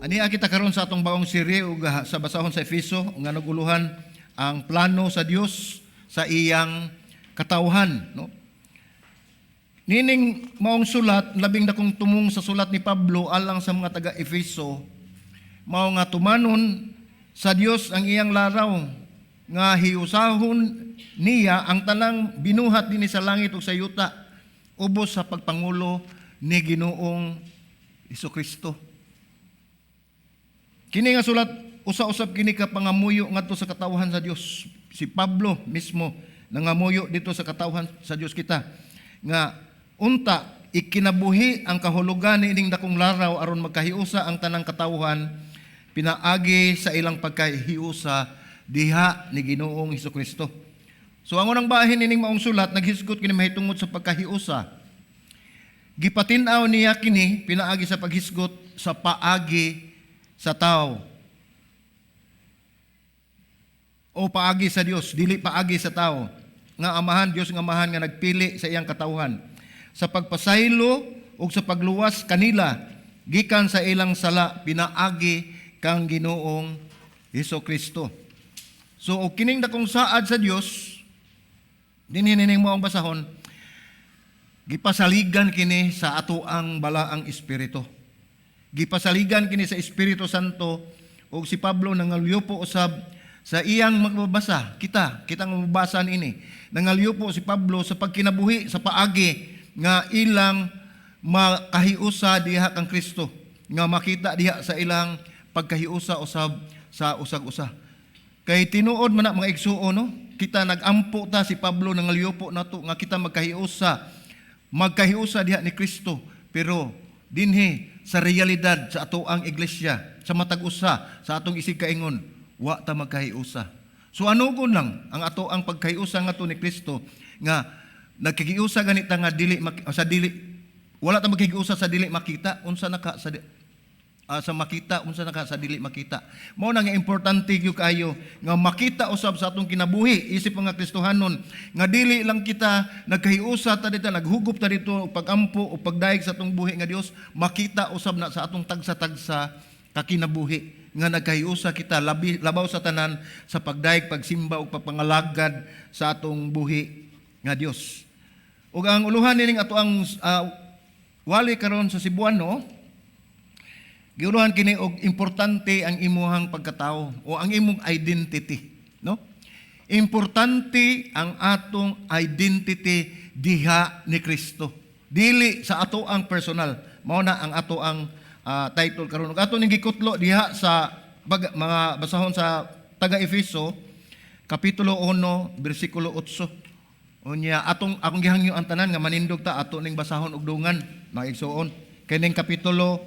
Ania kita karon sa atong baong serye ug sa basahon sa Efeso nga naguluhan ang plano sa Dios sa iyang katawhan, no? Nining maong sulat, labing dakong tumong sa sulat ni Pablo alang sa mga taga Efeso, mao nga tumanon sa Dios ang iyang laraw nga hiusahon niya ang tanang binuhat dinhi sa langit ug sa yuta ubos sa pagpangulo ni Ginoong Hesukristo. Kini nga sulat usa-usab kini ka pangamuyo ngadto sa katawhan sa Dios. Si Pablo mismo nangamuyo dito sa katawhan sa Dios kita nga unta ikinabuhi ang kahulugan niining dakong laraw aron magkahiusa ang tanang katawhan pinaagi sa ilang pagkahiusa diha ni Ginoong Hesukristo. So ang unang bahin nining maong sulat naghisgot kini mahitungod sa pagkahiusa. Gipatin-aw niya kini pinaagi sa paghisgot sa paagi sa tao o paagi sa Dios, dili paagi sa tao nga amahan, Dios nga amahan nga nagpili sa iyang katawhan sa pagpasaylo o sa pagluwas kanila gikan sa ilang sala pinaagi kang Ginoong Hesukristo. So og kining dakong saad sa Dios dinhi mo ang basahon, gipasaligan kini sa ato ang balaang espiritu. Gipasaligan kini sa Espiritu Santo o si Pablo nangalyupo usab sa iyang magbabasa. Kitang mababasa ini. Nangalyupo si Pablo sa pagkinabuhi sa paagi nga ilang makahiusa diha kang Kristo, nga makita diha sa ilang pagkahiusa usab sa usag-usa. Kay tinuod man na mga igsuon, no? Kita nagampo ta si Pablo nangalyupo nato nga kita magkahiusa diha ni Kristo, pero dinhi sa realidad sa ato ang iglesia, sa matag-usa, sa atong isig kaingon, wa ta magkahiusa. So anugon lang ang ato ang pagkahiusa nga to ni Kristo nga nagkahiusa ganita nga wala ta magkahiusa sa dili makita, unsa naka sa makita, unsa naka sa dili makita. Mao na nga importante gyud kayo nga makita usab sa atong kinabuhi isip mga Kristohanon nga dili lang kita nagkahiusa ta dito, naghugop ta dito pagampo o pagdaig sa atong buhi nga Dios, makita usab na sa atong tagsa-tagsa kakinabuhi nga nagkahiusa kita labaw sa tanan sa pagdaig, pagsimba ug pagpangalagad sa atong buhi nga Dios. Ug ang uluhan nining ato ang wali karon sa Cebuano, giuluhan kini og importante ang imuhang pagkatao o ang imong identity, no? Importante ang atong identity diha ni Kristo. Dili sa ato ang personal. Mao na ang ato ang title karon. Ato ning gikutlo diha sa mga basahon sa taga Efeso kapitulo 1 bersikulo 8. Unya akong gihangyo ang tanan nga manindog ta ato ning basahon og dungan mga igsuon. Kining kapitulo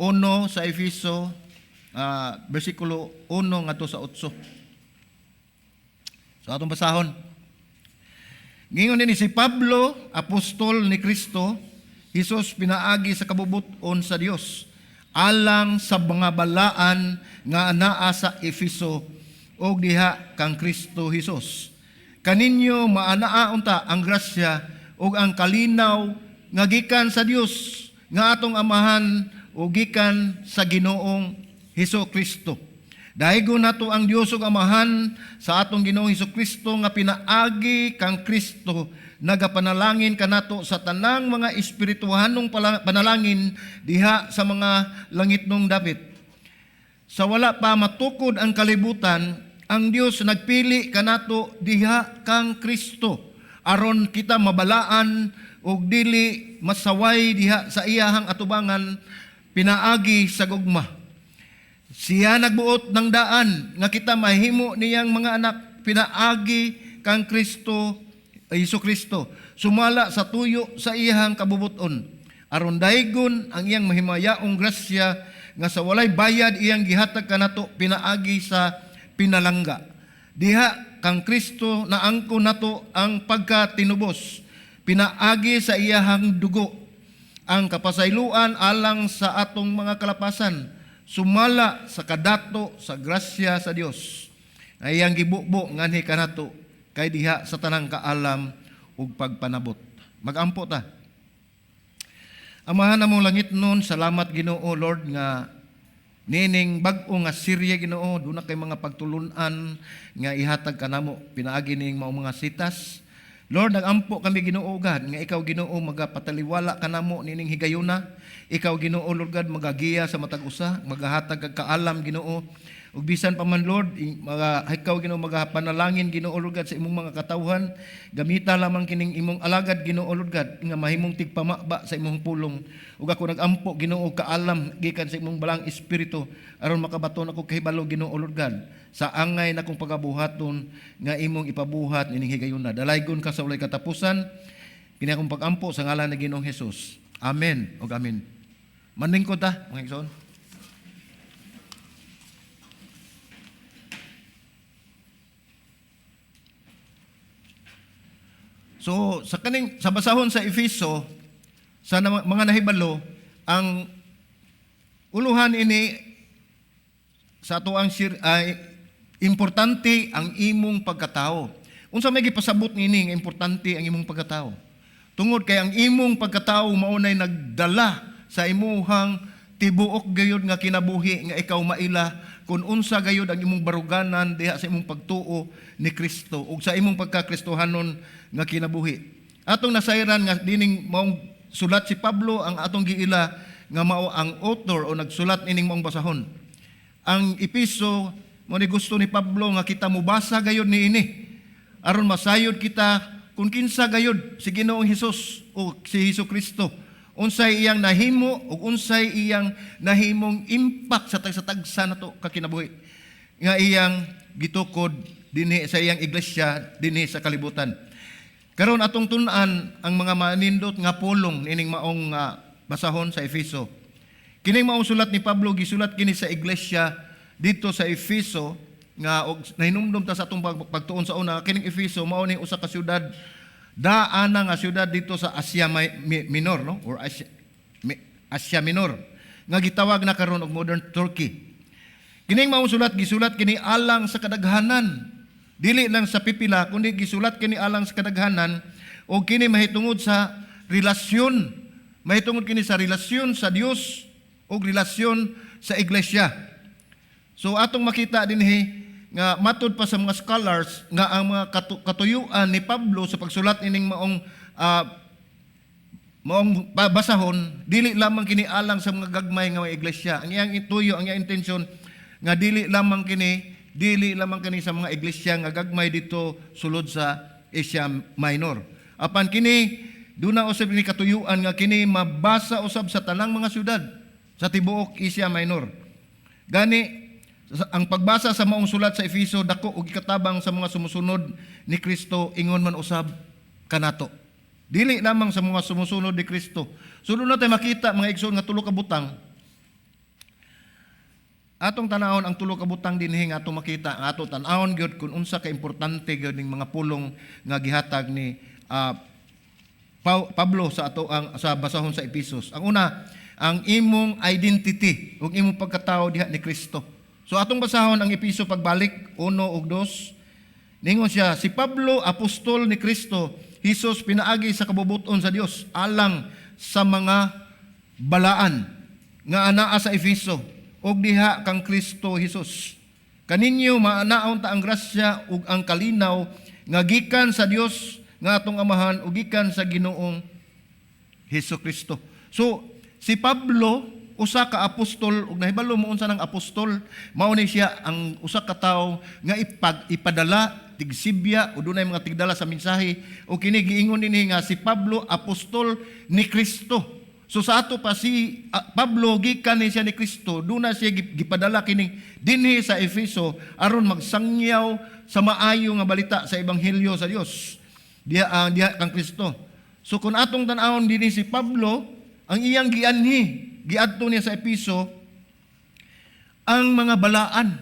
1 sa Efeso, versikulo 1 ngadto sa 8. So atong basahon. Ngingon ni si Pablo, apostol ni Kristo, Hesus pinaagi sa kabubuton sa Dios, alang sa mga balaan nga anaa sa Efeso og diha kang Kristo Hesus. Kaninyo maanaa unta ang grasya ug ang kalinaw nga gikan sa Dios nga atong amahan o gikan sa Ginoong Hesukristo. Daigo nato ang Dios ug amahan sa atong Ginoong Hesukristo nga pinaagi kang Kristo, nagapanalangin kanato sa tanang mga espirituhanong panalangin diha sa mga langitnong dapit. Sa wala pa matukod ang kalibutan, ang Dios nagpili kanato diha kang Kristo aron kita mabalaan ug dili masaway diha sa iyahang atubangan pinaagi sa gugma. Siya nagbuot ng daan nga kita mahimo niyang mga anak, pinaagi kang Kristo, Hesukristo, sumala sa tuyo sa iyang kabubuton aron daygon ang iyang mahimayaong grasya nga sa walay bayad iyang gihatag kanato pinaagi sa pinalangga. Diha kang Kristo na angko nato ang pagkatinubos, pinaagi sa iyang dugo ang kapasayloan alang sa atong mga kalapasan, sumala sa kadato sa grasya sa Dios na iyang gibubo nganhi kanato kay diha sa tanang kaalam ug pagpanabot. Magampo ta. Amahan namong langit nun, salamat Ginoo Lord nga Nining bag-o nga Syria Ginoo, doon na kay mga pagtulunan nga ihatag kanamo pinaagi ning mao mga sitas. Lord, nagampo kami Ginoo God nga ikaw Ginoo magapataliwala kanamo nining higayuna. Ikaw Ginoo Lord God magagiya sa matag usa, magahatag kag kaalam Ginoo. Ug bisan pa man Lord, ikaw Ginoo magapanalangin Ginoo Lord God sa imong mga katawhan. Gamita lamang kining imong alagad Ginoo Lord God nga mahimong tigpamaba sa imong pulong. Ug ako nagampo Ginoo kaalam gikan sa imong balang espiritu aron makabaton ako kahibalo Ginoo Lord God sa angay na kong pagabuhaton nga imong ipabuhat nining higayuna. Dalaygon ka sa walay katapusan. Kini akong pagampo sa ngalan ni Ginoong Hesus. Amen ug amen. Maningkod ta mga igsoon. So sa basahon sa Efeso sa mga nahibalo ang uluhan ini sa ato ang importante ang imong pagkatao. Unsa may gipasabot nini nga importante ang imong pagkatao? Tungod kay ang imong pagkatao mao nay nagdala sa imuhang tibuok gayud nga kinabuhi nga ikaw maila kung unsa gayud ang imong baruganan diha sa imong pagtuo ni Kristo ug sa imong pagkakristohanon nga kinabuhi. Atong nasayran nga dining maong sulat si Pablo ang atong giila nga mao ang author o nagsulat nining maong basahon. Ang Episo mo ni gusto ni Pablo nga kita mubasa gayud niini aron masayod kita kung kinsa gayud si Ginoong Hesus o si Hesus Kristo. Unsay iyang nahimo ug unsay iyang nahimong impact sa tagsa nato kakinabuhi nga iyang gitukod dinhi sa iyang iglesia dinhi sa kalibutan. Karon atong tun-an ang mga manindot nga pulong nining maong basahon sa Efeso. Kining maong sulat ni Pablo gisulat kini sa iglesia dito sa Efeso nga nahinumdum ta sa atong pagtuon sa una. Kining Efeso mao ni usa ka syudad daana nga syudad dito sa Asia Minor, no? Or Asia Minor nga gitawag na karon og modern Turkey. Kining maong sulat gisulat kini alang sa kadaghanan, dili lang sa pipila kundi gisulat kini alang sa kadaghanan o kini mahitungod sa relasyon, mahitungod kini sa relasyon sa Dios o relasyon sa iglesia. So atong makita dinhi nga matud pa sa mga scholars nga ang mga katuyuan ni Pablo sa pagsulat ining maong basahon dili lamang kini alang sa mga gagmay nga iglesia. Ang iyang ituyo, ang iyang intention nga dili lamang kini sa mga iglesia nga gagmay dito sulod sa Asia Minor. Apan kini duna usab ni katuyuan nga kini mabasa usab sa tanang mga syudad sa tibuok Asia Minor. Gani ang pagbasa sa maong sulat sa Efeso dako og ikatabang sa mga sumusunod ni Kristo ingon man usab kanato. Dili lamang sa mga sumusunod ni Kristo. Sunod na tayo makita mga igsoon nga tulo ka butang. Atong tanawon ang tulo ka butang dinhi nga atong makita, ang ato tan-awon gyud kun unsa ka importante gyud ning mga pulong nga gihatag ni Pablo sa ato ang sa basahon sa Efesos. Ang una, ang imong identity ug imong pagkatao diha ni Kristo. So atong basahon ang Efeso pagbalik 1 ug 2. Ningon siya, si Pablo, apostol ni Kristo, Hesus pinaagi sa kabubuton sa Dios alang sa mga balaan nga anaa sa Efeso ug diha kang Kristo Hesus. Kaninyo maanaon ta ang grasya ug ang kalinaw nga gikan sa Dios nga atong Amahan ug gikan sa Ginoong Hesus Kristo. So si Pablo usa ka apostol ug nahibalo mo unsa nang apostol mao ni siya ang usa ka tawo nga ipadala tigsibya o dunay mga tigdala sa mensahe o kini giingon dinhi nga si Pablo apostol ni Kristo. So sa ato pa si Pablo gikan ni siya ni Kristo, duna siya gipadala kining dinhi sa Efeso aron magsangyaw sa maayo nga balita sa ebanghelyo sa Dios diha kang Kristo. So kung atong tan-awon dinhi si Pablo ang iyang gianhi giadto niya sa Efeso ang mga balaan.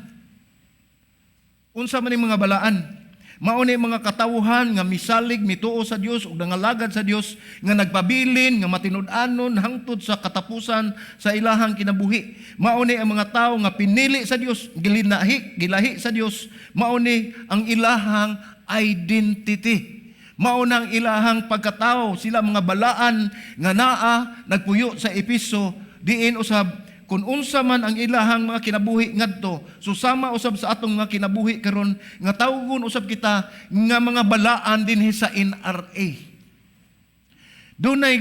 Unsa man ning mga balaan? Mao ni mga katawhan nga misalig mituo sa Dios ug nangalagad sa Dios nga nagpabilin nga matinud-anon hangtod sa katapusan sa ilahang kinabuhi. Mao ni ang mga tawo nga pinili sa Dios, gilahi sa Dios. Mao ni ang ilahang identity. Mao nang ilahang pagkatao, sila mga balaan nga naa nagpuyo sa Efeso diin usab kung unsa man ang ilahang mga kinabuhi ngadto, susama usab sa atong mga kinabuhi karon nga tawgon usab kita nga mga balaan dinhi sa NRA. Dunay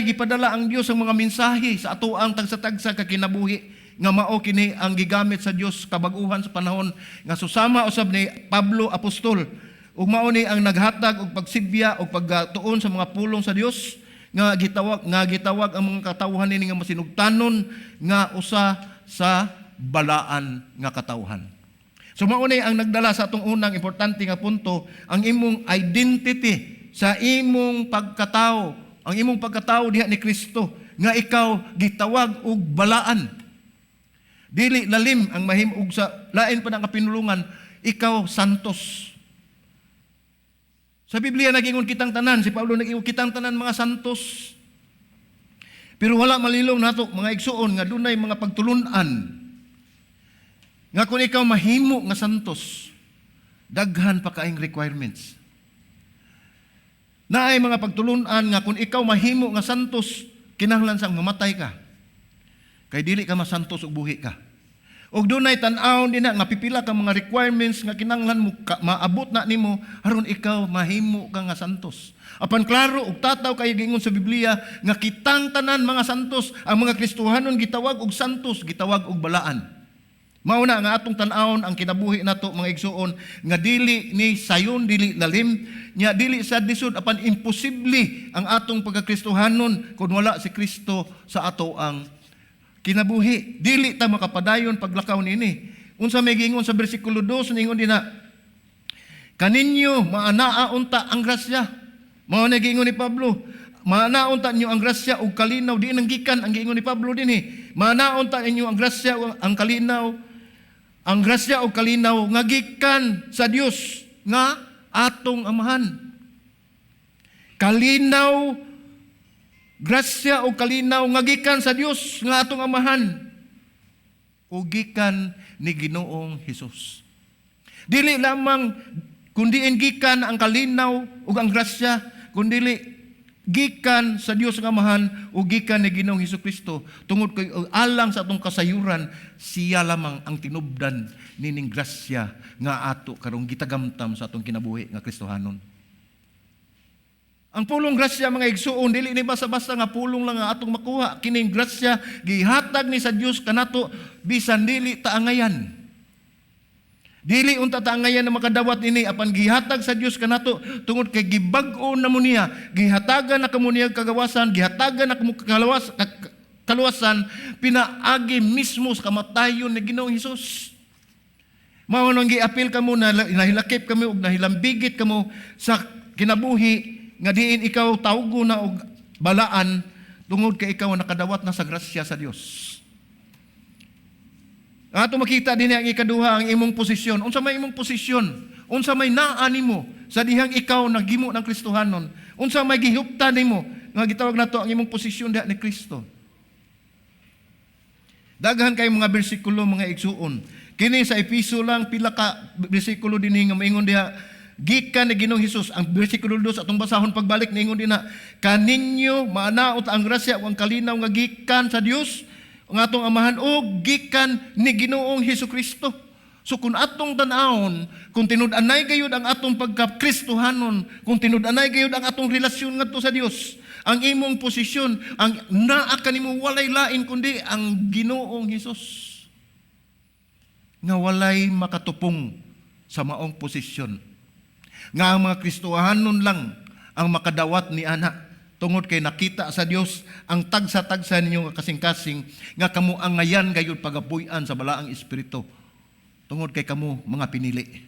gipadala ang Dios ang mga mensahe sa ato ang tagsa-tagsa ka kinabuhi nga mao kini ang gigamit sa Dios kabaguhan sa panahon nga susama usab ni Pablo apostol ug mao ni ang naghatag og pagsibya og pagtuon sa mga pulong sa Dios nga gitawag ang mga katawhan nini nga masinugtanon nga usa sa balaan nga katawhan. So mao ni ang nagdala sa atong unang importante nga punto, ang imong identity sa imong pagkatao, ang imong pagkatao diha ni Kristo nga ikaw gitawag og balaan. Dili lalim ang mahimog sa lain pa ng kapinulungan, ikaw santos. Sa Biblia nagingon kitang tanan, si Pablo nagingon kitang tanan mga santos. Pero wala malilong nato mga igsuon nga dunay mga pagtulunan nga kung ikaw mahimo nga santos, daghan pa kaayong requirements. Naay mga pagtulunan nga kung ikaw mahimo nga santos, kinahanglan sang mamatay ka. Kay dili ka masantos ug buhi ka. Og dunay tan-awon din nga pipila ka mga requirements nga kinahanglan mo maabot na nimo aron ikaw mahimo ka nga santos. Apan klaro og tataw kay gingon sa Biblia nga kitang tanan mga santos, ang mga Kristohanon gitawag og santos, gitawag og balaan. Mao na nga atong tan-awon ang kinabuhi nato mga igsuon nga dili ni sayon, dili lalim, nya dili sa disod, apan imposible ang atong pagka-Kristohanon kung wala si Kristo sa ato ang kinabuhi. Dili ta makapadayon paglakaw nini. Unsa may giingon sa bersikulo 2 ningon dina, kaninyo maanaa unta ang grasya. Mao na giingon ni Pablo, maanaa unta ninyo ang grasya ug kalinaw, di nang gikan ang giingon ni Pablo dinhi. Maanaa unta ninyo ang grasya ug ang kalinaw, ang grasya ug kalinaw nga gikan sa Dios nga atong amahan. Kalinaw, grasya o kalinaw nga gikan sa Dios nga atong amahan o gikan ni Ginoong Hesus. Dili lamang kundi gikan ang kalinaw o ang grasya, kundi gikan sa Dios nga amahan o gikan ni Ginoong Hesukristo tungod kay alang sa atong kasayuran, siya lamang ang tinubdan nining grasya nga ato karong gitagamtam sa atong kinabuhi nga Kristohanon. Ang pulong grasya mga igsuon, dili ni basta-basta nga pulong lang nga atong makuha. Kining grasya gihatag ni sa Dios kanato bisan dili taangayan. Dili unta taangayan na makadawat ini, apan gihatag sa Dios kanato tungod kay gibag-o na mo niya, gihatagan na kamo niya kagawasan, gihatagan na kamo kaluwasan, pinaagi mismo sa kamatayon ni Ginoong Hesus. Mao nang giapil kamo na nahilakip kamo ug nahilambigit kamo sa kinabuhi nga diin ikaw tawgo na og balaan tungod kay ikaw nakadawat na sa grasya sa Dios. Ato makita din ang ikaduha ang imong posisyon. Unsa may imong posisyon? Unsa may naa nimo sa dihang ikaw naghimo ng Kristohanon? Unsa may gihuptan nimo nga gitawag nato ang imong posisyon diha ni Kristo? Daghan kay mga bersikulo mga igsuon. Kini sa Episo lang pila ka bersikulo dinhi nga moingon diha gikan ni Ginoong Hesus. Ang bersikulo 2 atong basahon pagbalik ningon din na, kaninyo maanaot ang grasya o ang kalinaw nga gikan sa Dios ang atong amahan o gikan ni Ginoong Hesukristo. So kung atong tan-awon, kung tinud-anay gayud ang atong pagka-Kristohanon, kung tinud-anay gayud ang atong relasyon ngadto sa Dios, ang imong posisyon, ang naa kanimo walay lain kundi ang Ginoong Hesus nga walay makatupong sa maong posisyon. Nga ang mga Kristohanon lang ang makadawat ni ana tungod kay nakita sa Dios ang tagsa-tagsa ninyo nga kasing-kasing nga kamo ang ngayan gayud pagapuy-an sa balaang espiritu tungod kay kamo mga pinili.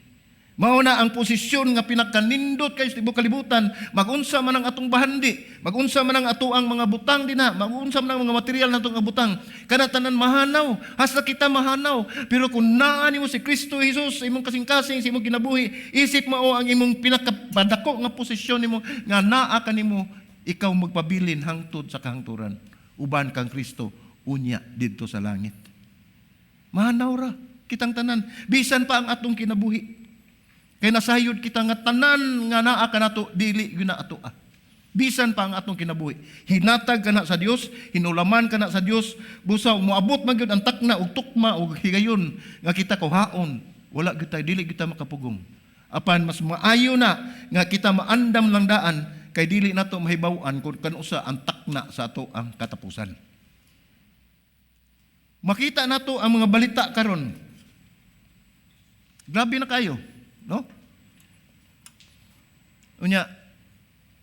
Mao na ang posisyon nga pinagkanindot kay sa tibuok kalibutan, magunsa man ang atong bahandi, magunsa man ang atoang mga butang dinha, magunsa man ang mga material natong nga butang, kana tanan mahanaw, hasta kita mahanaw. Pero kung naa nimo si Kristo Jesus sa imong kasing-kasing, sa imong kinabuhi, isip mo ang imong pinakapadako nga posisyon nimo nga naa kanimo ikaw magpabilin hangtod sa kahangturan, uban kang Kristo unya didto sa langit. Mahanaw ra kitang tanan, bisan pa ang atong kinabuhi. Kaya nasayod kita nga tanan nga naa kanato dili gyud na ato. Bisan pa ang atong kinabuhi. Hinatag ka na sa Dios, hinulaman ka na sa Dios, busa moabot man gyud ang takna ug tukma ug higayon nga kita kuhaon. Wala gyud tayo, dili kita makapugong. Apan mas maayo na nga kita maandam lang daan kay dili nato mahibaw-an kung kanusa ang takna sa ato ang katapusan. Makita nato ang mga balita karon. Grabe na kayo, no? Unya,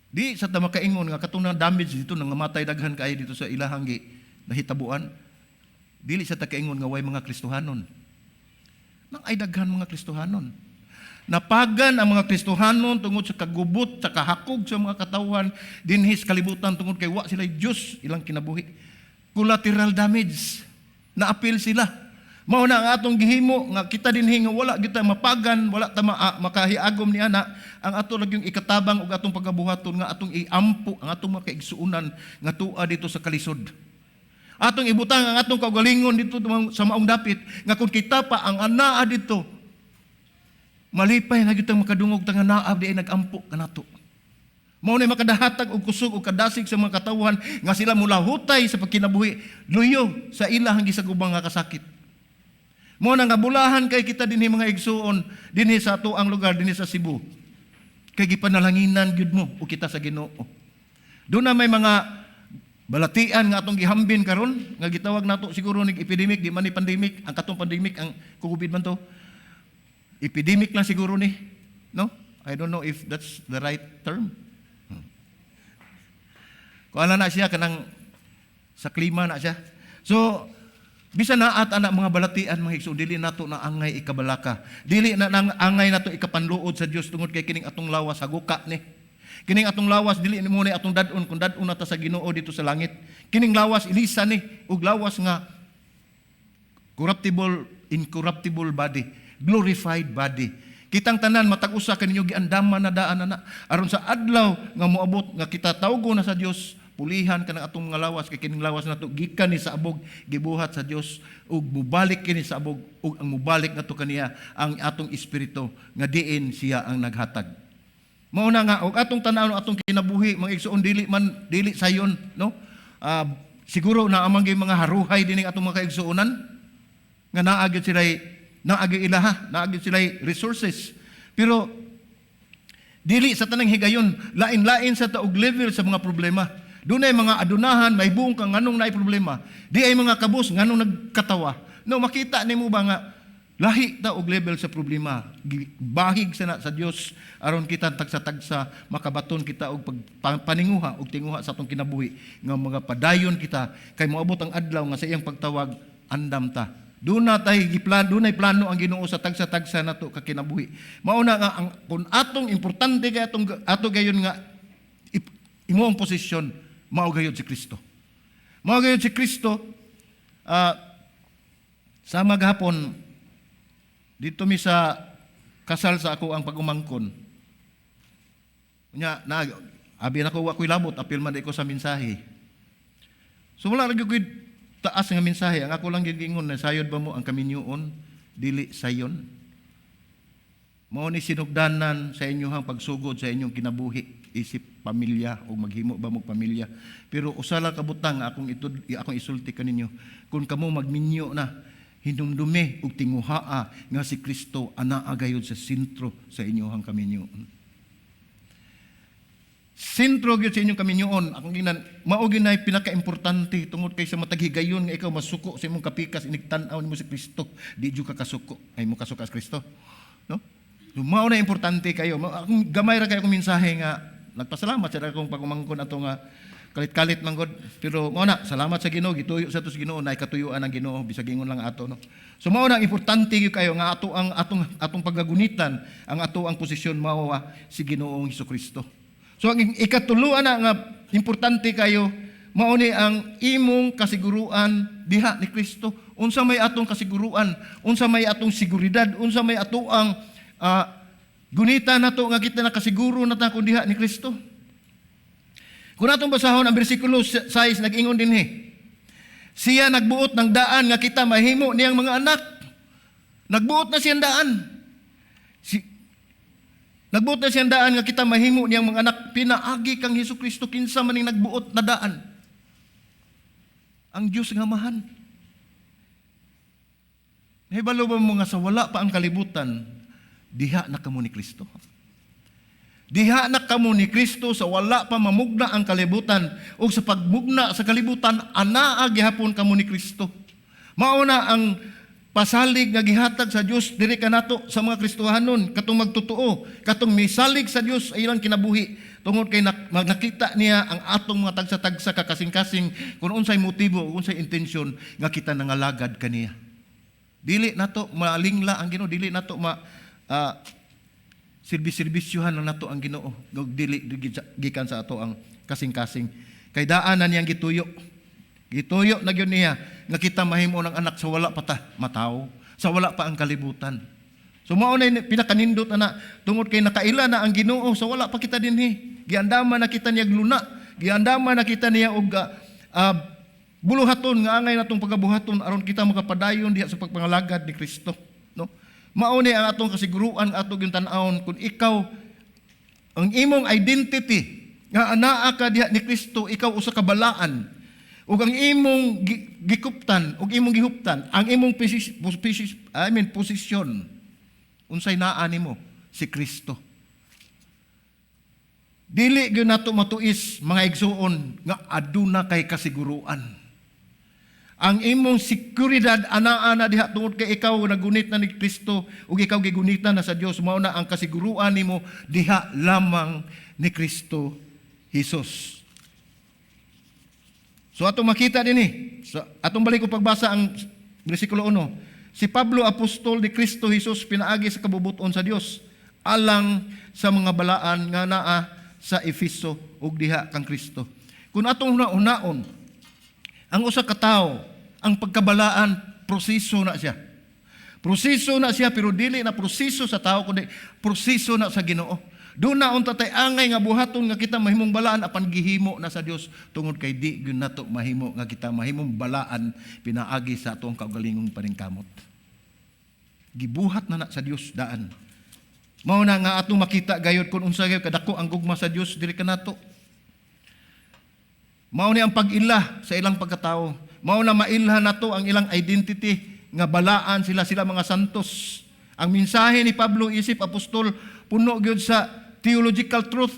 di sa ta makaingon nga katong damage dito nang namatay daghan kaayo dito sa ilahang nahitabuan. Dili sa ta kaingon nga way mga Kristohanon. Nang ay daghan mga Kristohanon. Napagan ang mga Kristohanon tungod sa kagubot, sa kahakog sa mga katawan, dinhis kalibutan tungod kay wa sila Diyos ilang kinabuhi. Collateral damage. Naapil sila. Mao na ang atong gihimo nga kita dinhi nga wala kita mapagan, wala ta makahiagom ni ana ang ato lang yung ikatabang ug atong pagabuhaton nga atong iampo ang atong makaigsuunan nga tua dito sa kalisod. Atong ibutang ang atong kaugalingon dito sa maong dapit nga kung kita pa ang anaa dito malipay na gyud makadungog tanga naab di ay nagampo kanato. Mao na makadahatag og kusog og kadasig sa mga katawhan nga sila mulahutay sa pagkinabuhi luyo sa ilahang gisagubang nga kasakit. Mo na nga bulahan kay kita dinhi mga igsuon dinhi sa ato ang lugar dinhi sa Cebu. Kay gipanalanginan gyud mo o kita sa Ginoo. Doon na may mga balatian nga atong gihambin karon nga gitawag nato siguro nig epidemic di man ni pandemic ang katong pandemic ang COVID man to. Epidemic lang siguro ni, no? I don't know if that's the right term. Kung ano na siya kanang sa klima na siya. So bisa na at anak mga balatian mga igsoon dili nato na angay ikabalaka. Dili na nang angay nato ikapanluod sa Dios tungod kay kining atong lawas haguka ni. Kining atong lawas dili ni mo ni atong dad-on kun dad-on nata sa Ginoo dito sa langit. Kining lawas ilisa ni ug lawas nga incorruptible body, glorified body. Kitang tanan matag usa kaninyo giandaman na daan na aron sa adlaw nga moabot nga kita tawgo na sa Dios. Pulihan ka ng atong mga lawas, kay kining lawas na ito, gikan ni sa abog, gibuhat sa Diyos, ug mubalik kini sa abog, ug ang mubalik na ito kaniya, ang atong espiritu, nga diin siya ang naghatag. Mauna nga, ug atong tanaw, atong kinabuhi, mga igsoon, dili sayon, no? Siguro na amang mga haruhay din atong mga kaigsuonan, nga naagid sila'y resources. Pero, dili sa tanang higayon, lain-lain sa taog level sa mga problema. Doon ay mga adunahan, may buong kang nganong naay problema. Di ay mga kabus, nganong nagkatawa. No, makita ni mo ba nga, lahi ta og level sa problema. Bahig sa Dios aron kita tagsa-tagsa makabaton kita og paninguha og tinguha sa atong kinabuhi nga mga padayon kita kay moabot ang adlaw nga sa iyang pagtawag andam ta. Doon ay plano ang Ginoo sa tagsa-tagsa nato ka kinabuhi. Mauna nga ang kun atong importante kay ato gayon nga imo ang posisyon mao gayud si Kristo. Mao gayud si Kristo sa maghapon dito mi sa kasal sa ako ang pagumangkon. Nya na abi na ko wa koy labot apil man ko sa mensahe. So wala lagi koy taas nga mensahe ang ako lang gigingon na sayod ba mo ang kaminyoon dili sayon. Mao ni sinugdanan sa inyong pagsugod sa inyong kinabuhi isip pamilya o maghimo ba mo pamilya. Pero usala kabutang akong isulti kaninyo kung kamo magminyo na hinumdumi ug tinguhaa nga si Kristo anaa gayud sa sentro sa inyong kaminyoon. Sentro gyud sa inyong kaminyoon akong ginan mao ginay pinaka-importante tungod kay sa matag higayon nga ikaw masuko sa imong kapikas inig tan-aw nimo si Kristo di jud ka kasuko ay mo kasuko sa Kristo, no? So, mao na importante kayo. Akong gamay ra kayo kong mensahe nga nagpasalamat sa akong pagumangkon ato nga kalit-kalit man god. Pero mao na salamat sa Ginoo gituyo sa tus Ginoo na ikatuyuan ang Ginoo bisag ingon lang ato, no. So mao na importante gyud kayo nga atong pagagunitan ang ato ang posisyon mao si Ginoong Hesukristo. So ang ikatuluan na nga importante kayo mao ni ang imong kasiguruan diha ni Kristo. Unsa may atong kasiguruan, unsa may atong seguridad, unsa may ato ang gunita nato nga kita nakasiguro na ta kun diha ni Kristo. Kung atong basahon ang bersikulo 6 nag-ingon dinhi. Siya nagbuot ng daan nga kita mahimo niyang mga anak. Nagbuot na siyang daan. Nagbuot na siyang daan nga kita mahimo niyang mga anak, pinaagi kang Hesukristo kinsa maning nagbuot na daan. Ang Diyos nga amahan. Nahibalo ba mo nga sa wala pa ang kalibutan, diha na kamo ni Kristo. Diha na kamo ni Kristo sa wala pa mamugna ang kalibutan o sa pagmugna sa kalibutan, anaa gihapon kamo ni Kristo. Mauna ang pasalig nga gihatag sa Dios diri kanato sa mga Kristohanon katong magtotoo, katong misalig sa Dios ay ilang kinabuhi tungod kay nakita niya ang atong mga tagsa-tagsa kakasing-kasing kung unsay motibo, unsay intensyon nga kita nangalagad kaniya. Dili nato malingla ang Ginoo, dili nato sirbis-sirbisyohan na nato ang Ginoo, dili gikan sa ato ang kasing-kasing. Kay daanan niyang gituyo. Gituyo na gyud niya nga kita mahimo ng anak sa wala pa ta mataw, sa wala pa ang kalibutan. So mao na pinakanindot na tungod kay nakaila na ang Ginoo sa wala pa kita dinhi. Giandaman na kita niya luna, giandaman na kita niya og buluhaton nga angay natong pagabuhaton aron kita makapadayon diha sa pagpangalagad ni Kristo, no? Mao ni ang atong kasiguruan, atong yung tan-awon kung ikaw ang imong identity nga anaa ka diha ni Kristo, ikaw usa ka balaan. Ug ang imong gikuptan, ug imong gihuptan, ang imong posisyon, unsay naa nimo si Kristo. Dili gyud nato matuis mga igsuon nga aduna kay kasiguruan. Ang imong seguridad anaa na diha tungod kay ikaw nagunit na ni Kristo ug ikaw gigunitan na sa Dios, mao na ang kasiguruan nimo diha lamang ni Kristo Hesus. So atong makita dinhi, so atong balik ko pagbasa ang bersikulo 1. Si Pablo, apostol ni Kristo Hesus, pinaagi sa kabubuton sa Dios alang sa mga balaan nga naa sa Efeso ug diha kang Kristo. Kung atong hunaon, ang usa ka tawo, ang pagkabalaan proseso na siya. Proseso na siya, pero dili na proseso sa tao kundi proseso na sa Ginoo. Doon na unta tay angay nga buhaton nga kita mahimong balaan apan gihimo na sa Dios tungod kay di gyud nato mahimo nga kita mahimong balaan pinaagi sa atong kaugalingong paningkamot. Gibuhat na sa Dios daan. Mao na nga atong makita gayud kung unsa gyud kadako ang gugma sa Dios diri kanato. Mao ni ang pag-ila sa ilang pagkatao. Mao na mailhan nato ang ilang identity nga balaan sila mga santos. Ang mensahe ni Pablo isip apostol puno gyud sa theological truth,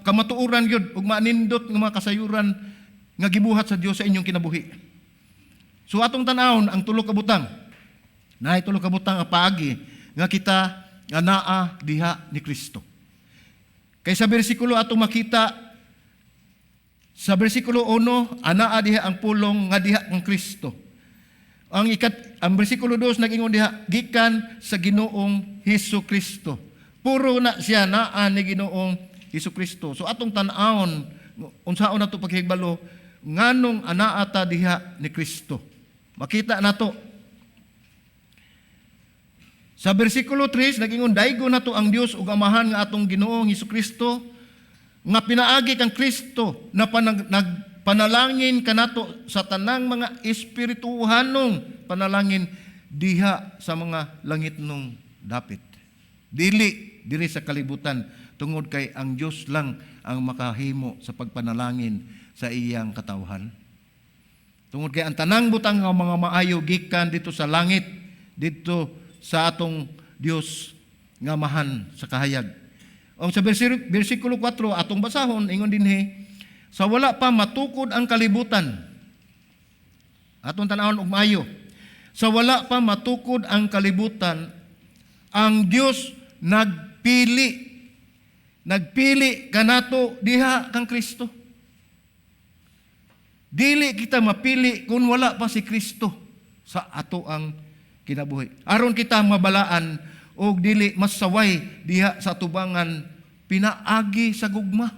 kamatuoran gyud ug manindot nga mga kasayuran nga gibuhat sa Dios sa inyong kinabuhi. So atong tan-awon ang tulo ka butang. Naay tulo ka butang nga paagi nga kita nga naa diha ni Kristo. Kay sa bersikulo atong makita sa bersikulo 1, anaa diha ang pulong nga diha ang Kristo. Ang bersikulo 2 nag-ingon diha gikan sa Ginoong Hesukristo. Puro na siya naa ni Ginoong Hesukristo. So atong tan-awon unsaon nato paghigbalo nganong anaa ta diha ni Kristo. Makita nato sa bersikulo 3 nag-ingon daygo nato ang Dios ug amahan nga atong Ginoong Hesukristo nga pinaagi kang Kristo na panalangin kanato sa tanang mga espirituhanong panalangin diha sa mga langitnong dapit. Diri sa kalibutan tungod kay ang Dios lang ang makahimo sa pagpanalangin sa iyang katawhan. Tungod kay ang tanang butang nga mga maayo gikan dito sa langit, dito sa atong Dios nga mahan sa kahayag. O sa bersikulo 4 atong basahon ingon dinhi, sa wala pa matukod ang kalibutan. Atong tan-awon og maayo. Sa wala pa matukod ang kalibutan, ang Dios nagpili kanato diha kang Kristo. Dili kita mapili kung wala pa si Kristo sa ato ang kinabuhi. Aron kita mabalaan og dili masaway diha sa tubangan pinaagi sa gugma.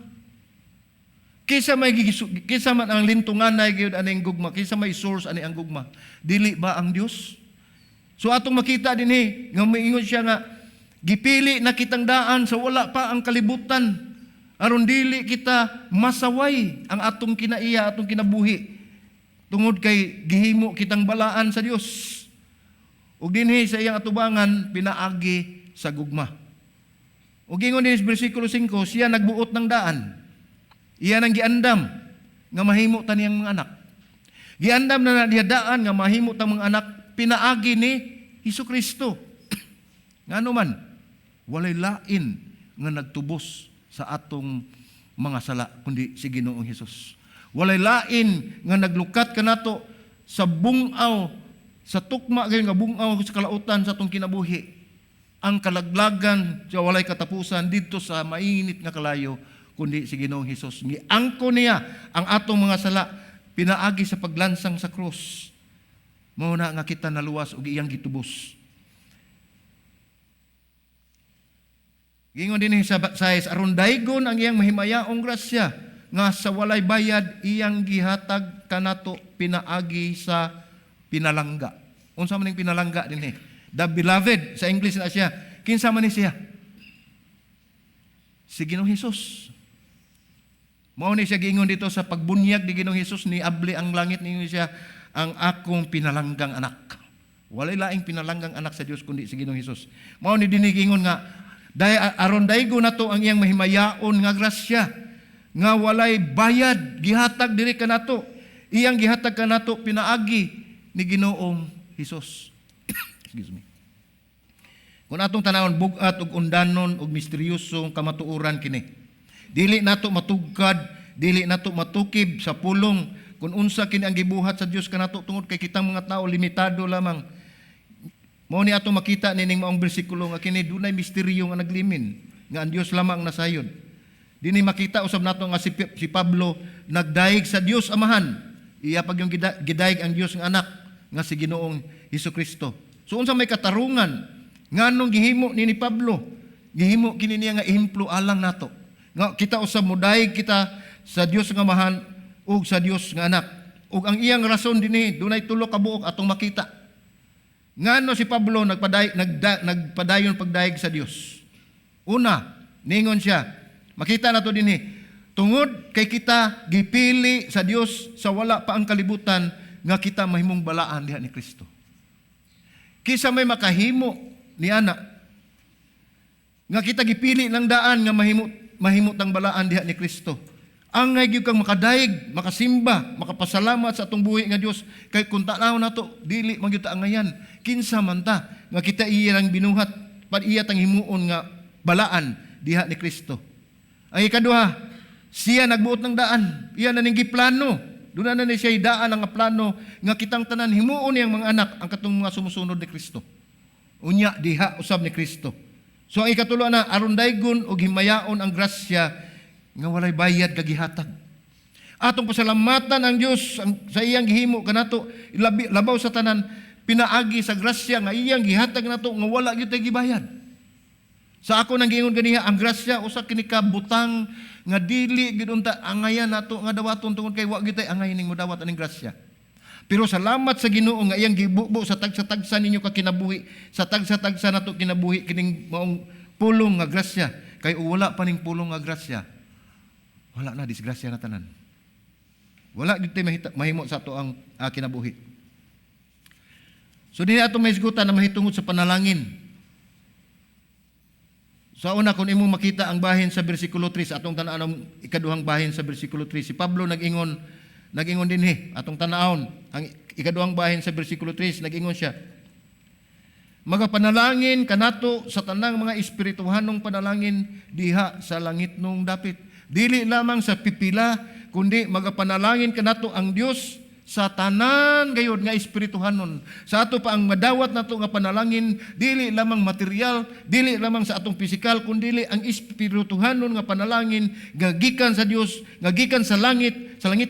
Kisa man ang lintungan na gyud aning gugma, kisa may source ani ang gugma. Dili ba ang Dios? So atong makita dinhi nga moingon siya nga gipili na kitang daan sa wala pa ang kalibutan aron dili kita masaway ang atong kinaiya, atong kinabuhi tungod kay gihimo kitang balaan sa Dios. Ug dinhi sa iyang atubangan pinaagi sa gugma. O gingon din sa bersikulo 5, siya nagbuot ng daan. Iyan ang giandam nga mahimo ta niyang mga anak. Giandam na diha daan nga mahimo ta mga anak pinaagi ni Hesukristo. Ngano man walay lain nga nagtubos sa atong mga sala kundi si Ginoong Hesus. Walay lain nga naglukat kanato sa bungaw, sa tukma gayon nga bungaw sa kalautan sa atong kinabuhi. Ang kalaglagan sa walay katapusan dito sa mainit nga kalayo kundi si Ginoong Hesus. Giangko niya ang atong mga sala pinaagi sa paglansang sa krus. Mao na nga kita naluwas ug iyang gitubos. Gingon din sa sayes aron daygon ang iyang mahimayaong grasya nga sa walay bayad iyang gihatag kanato pinaagi sa pinalangga. Unsa man ning pinalangga dinhi? The beloved sa English na siya. Kinsa man ni siya? Si Ginoong Hesus. Mao ni siya giingon dito sa pagbunyag ni Ginoong Hesus ni abli ang langit ninyo siya ang akong pinalanggang anak. Walay laing pinalanggang anak sa Dios kundi si Ginoong Hesus. Mao ni dinhi giingon nga aron daygo nato ang iyang mahimayaon nga grasya nga walay bayad gihatag diri kanato. Iyang gihatag kanato pinaagi ni Ginoong Hesus. Excuse me. Kung atong tanawon bugat ug undanon ug misteryosong kamatuoran kini. Dili nato matugkad, dili nato matukib sa pulong kung unsa kini ang gibuhat sa Dios kanato tungod kay kitang mga tao limitado lamang. Mao ni ato makita nining maong bersikulo nga kini dunay misteryo nga naglimin nga ang Dios lamang nasayod. Dinhi makita usab nato nga si Pablo nagdaig sa Dios Amahan. Iya pag yung gidaig ang Dios nga anak nga si Ginoong Hesukristo. So unsa may katarungan nganong gihimo ni Pablo? Gihimo kini niya nga ehemplo alang nato. Nga kita usab modaig kita sa Dios nga Amahan ug sa Dios nga anak. Ug ang iyang rason dinhi dunay tulo ka buok atong makita. Ngano si Pablo nagpadayon pagdaig sa Dios? Una, ningon siya, makita nato dinhi, tungod kay kita gipili sa Dios sa wala pa ang kalibutan nga kita mahimong balaan diha ni Kristo. Kisa may makahimo ni ana nga kita gipili ng daan nga mahimot ang balaan diha ni Kristo. Ang ngay gyud kang makadaig, makasimba, makapasalamat sa atong buhi nga Dios kay kun tanaw nato dili man gyud ta angayan. Kinsa man ta nga kita iyang binuhat pad iya tang himuon nga balaan diha ni Kristo. Ang ikaduha, siya nagbuot ng daan. Iya na ning giplano. Doon na siya daan ang plano nga kitang tanan himuon niyang mga anak ang katong mga sumusunod ni Kristo. Unya diha usab ni Kristo. So ang ikatulo na aron daygon og himayaon ang grasya nga walay bayad kagihatag. Atong pasalamatan ang Dios sa iyang gihimo kanato labaw sa tanan pinaagi sa grasya nga iyang gihatag nato nga wala gyud tay gibayad. Sa ako nang giingon ganiha ang grasya usa kini ka butang nga dili gyud unta angayan nato nga dawaton tungod kay wa gyud tay angayan ning modawat aning grasya. Pero salamat sa Ginoo nga iyang gibubo sa tagsa-tagsa ninyo ka kinabuhi, sa tagsa-tagsa nato kinabuhi kining maong pulong nga grasya kay wala pa ning pulong nga grasya. Wala na disgrasya na tanan. Wala gyud tay mahimo sa ato ang kinabuhi. So dinhi ato mahisgutan na mahitungod sa panalangin. Sa una kung imong makita ang bahin sa bersikulo 3 atong tan-aw ikaduhang bahin sa bersikulo 3 si Pablo nag-ingon dinhi atong tan-awon ang ikaduhang bahin sa bersikulo 3 nag-ingon siya magapanalangin kanato sa tanang mga espirituhanong panalangin diha sa langit nung dapit. Dili lamang sa pipila, kundi magapanalangin kanato ang Dios sa tanan gayud nga espirituhanon. Sa ato pa ang madawat nato nga panalangin, dili lamang material, dili lamang sa atong pisikal, kundi ang espirituhanon nga panalangin nga gikan sa Dios, nga gikan sa langit